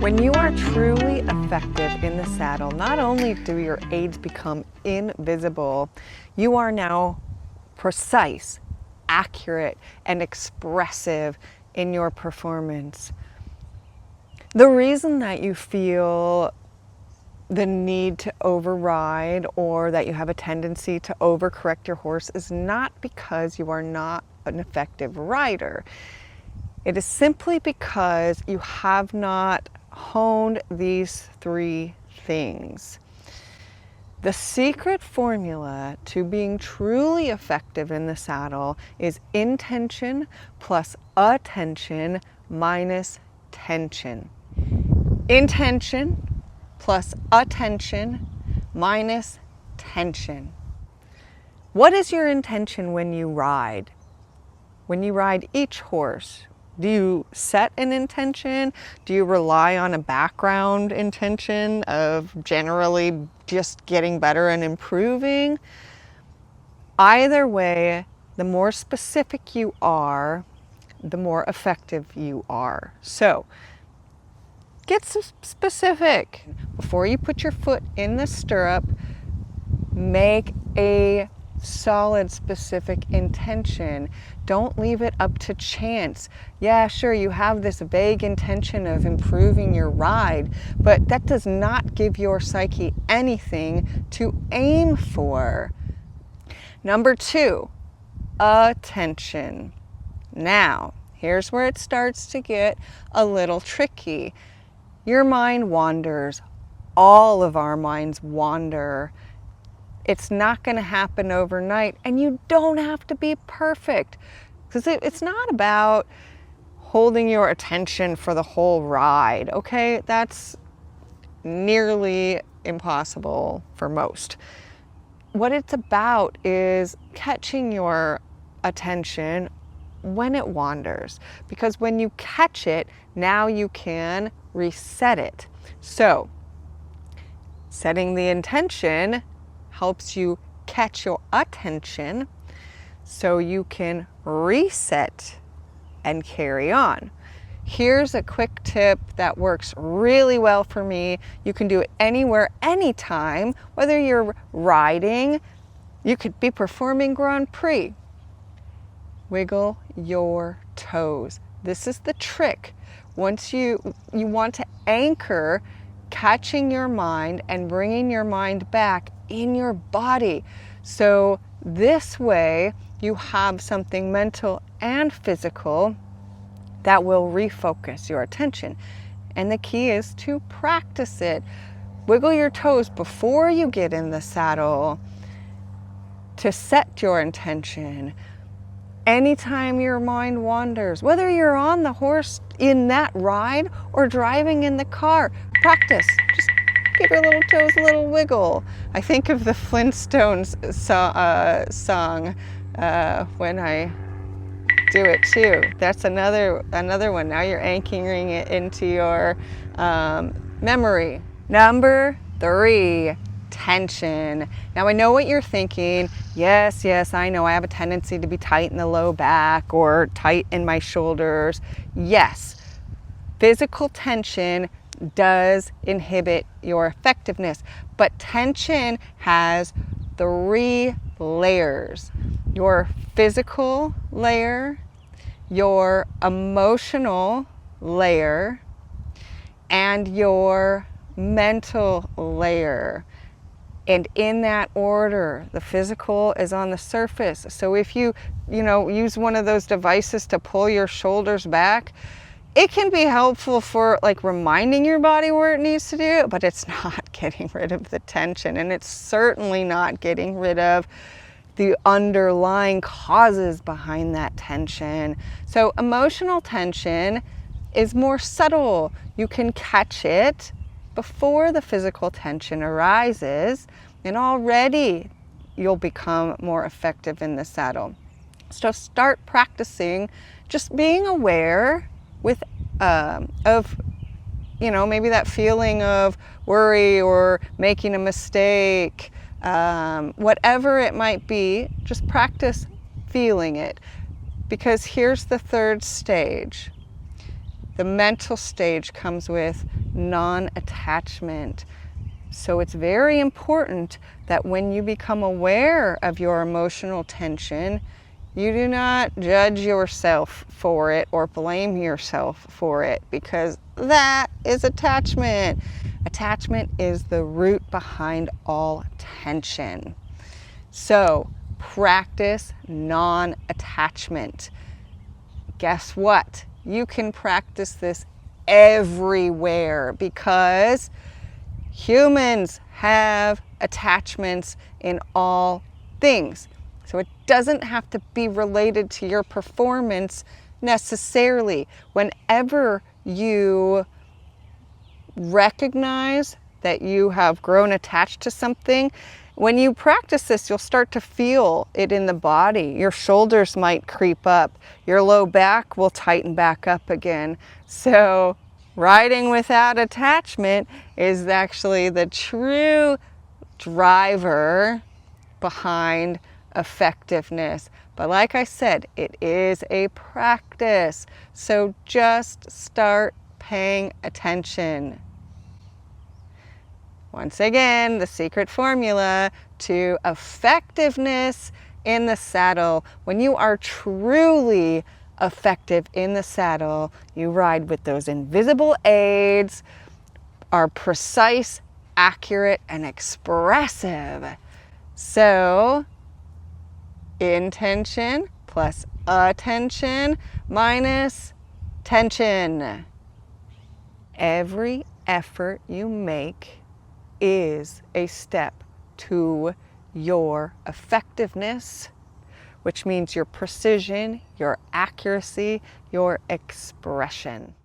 When you are truly effective in the saddle, not only do your aids become invisible, you are now precise, accurate, and expressive in your performance. The reason that you feel the need to override or that you have a tendency to overcorrect your horse is not because you are not an effective rider. It is simply because you have not honed these three things. The secret formula to being truly effective in the saddle is intention plus attention minus tension. Intention plus attention minus tension. What is your intention when you ride? When you ride each horse, do you set an intention? Do you rely on a background intention of generally just getting better and improving? Either way, the more specific you are, the more effective you are. So, get specific. Before you put your foot in the stirrup, make a solid, specific intention. Don't leave it up to chance. Yeah, sure, you have this vague intention of improving your ride, but that does not give your psyche anything to aim for. Number 2, attention. Now, here's where it starts to get a little tricky. Your mind wanders. All of our minds wander. It's not going to happen overnight, and you don't have to be perfect, because it's not about holding your attention for the whole ride, okay? That's nearly impossible for most. What it's about is catching your attention when it wanders, because when you catch it, now you can reset it. So, setting the intention helps you catch your attention so you can reset and carry on. Here's a quick tip that works really well for me. You can do it anywhere, anytime, whether you're riding, you could be performing Grand Prix. Wiggle your toes. This is the trick. Once you want to anchor catching your mind and bringing your mind back in your body. So this way you have something mental and physical that will refocus your attention. And the key is to practice it. Wiggle your toes before you get in the saddle to set your intention. Anytime your mind wanders, whether you're on the horse in that ride or driving in the car, practice. Just give your little toes a little wiggle. I think of the Flintstones song when I do it too. That's another one. Now you're anchoring it into your memory. Number 3, tension. Now I know what you're thinking. Yes, I know I have a tendency to be tight in the low back or tight in my shoulders. Yes, physical tension does inhibit your effectiveness, but tension has 3 layers. Your physical layer, your emotional layer, and your mental layer. And in that order, the physical is on the surface. So if you use one of those devices to pull your shoulders back, it can be helpful for like reminding your body where it needs to do it, but it's not getting rid of the tension, and it's certainly not getting rid of the underlying causes behind that tension. So emotional tension is more subtle. You can catch it before the physical tension arises, and already you'll become more effective in the saddle. So start practicing just being aware of maybe that feeling of worry or making a mistake, whatever it might be. Just practice feeling it, because here's the 3rd stage. The mental stage comes with non-attachment. So it's very important that when you become aware of your emotional tension, you do not judge yourself for it or blame yourself for it, because that is attachment. Attachment is the root behind all tension. So practice non-attachment. Guess what? You can practice this everywhere because humans have attachments in all things. So it doesn't have to be related to your performance necessarily. Whenever you recognize that you have grown attached to something, when you practice this, you'll start to feel it in the body. Your shoulders might creep up. Your low back will tighten back up again. So riding without attachment is actually the true driver behind effectiveness. But like I said, it is a practice. So just start paying attention. Once again, the secret formula to effectiveness in the saddle. When you are truly effective in the saddle, you ride with those invisible aids, are precise, accurate, and expressive. So, intention plus attention minus tension. Every effort you make is a step to your effectiveness, which means your precision, your accuracy, your expression.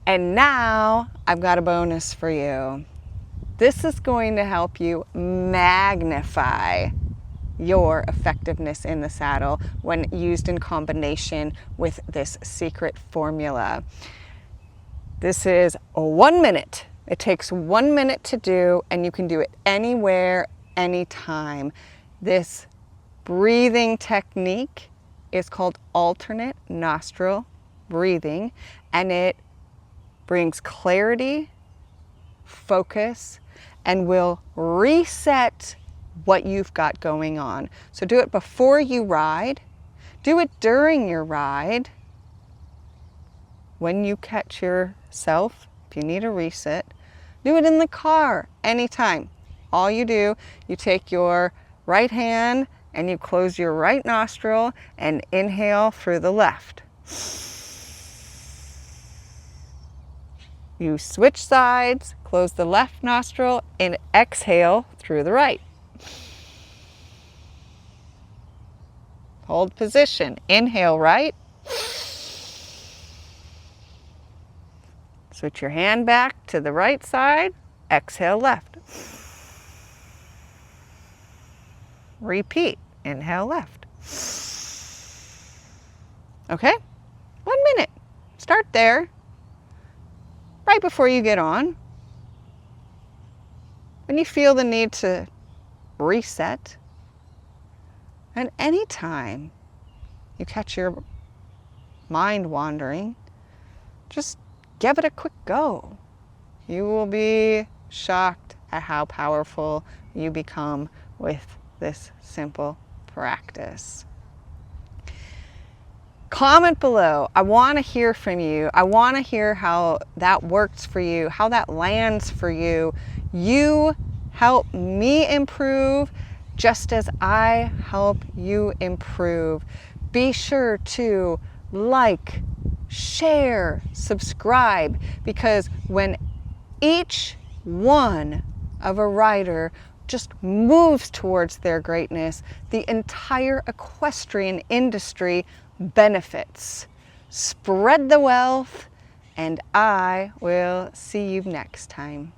And now I've got a bonus for you. This is going to help you magnify your effectiveness in the saddle when used in combination with this secret formula. This is 1 minute. It takes 1 minute to do, and you can do it anywhere, anytime. This breathing technique is called alternate nostril breathing, and it brings clarity, focus, and will reset what you've got going on. So do it before you ride, do it during your ride, when you catch yourself, if you need a reset, do it in the car, anytime. All you do, you take your right hand and you close your right nostril and inhale through the left. You switch sides, close the left nostril, and exhale through the right. Hold position. Inhale right. Switch your hand back to the right side. Exhale left. Repeat. Inhale left. Okay? 1 minute. Start there. Right before you get on. When you feel the need to reset, and anytime you catch your mind wandering, just give it a quick go. You will be shocked at how powerful you become with this simple practice. Comment below. I want to hear from you. I want to hear how that works for you, how that lands for you. You help me improve just as I help you improve. Be sure to like, share, subscribe, because when each one of a rider just moves towards their greatness, the entire equestrian industry benefits. Spread the wealth, and I will see you next time.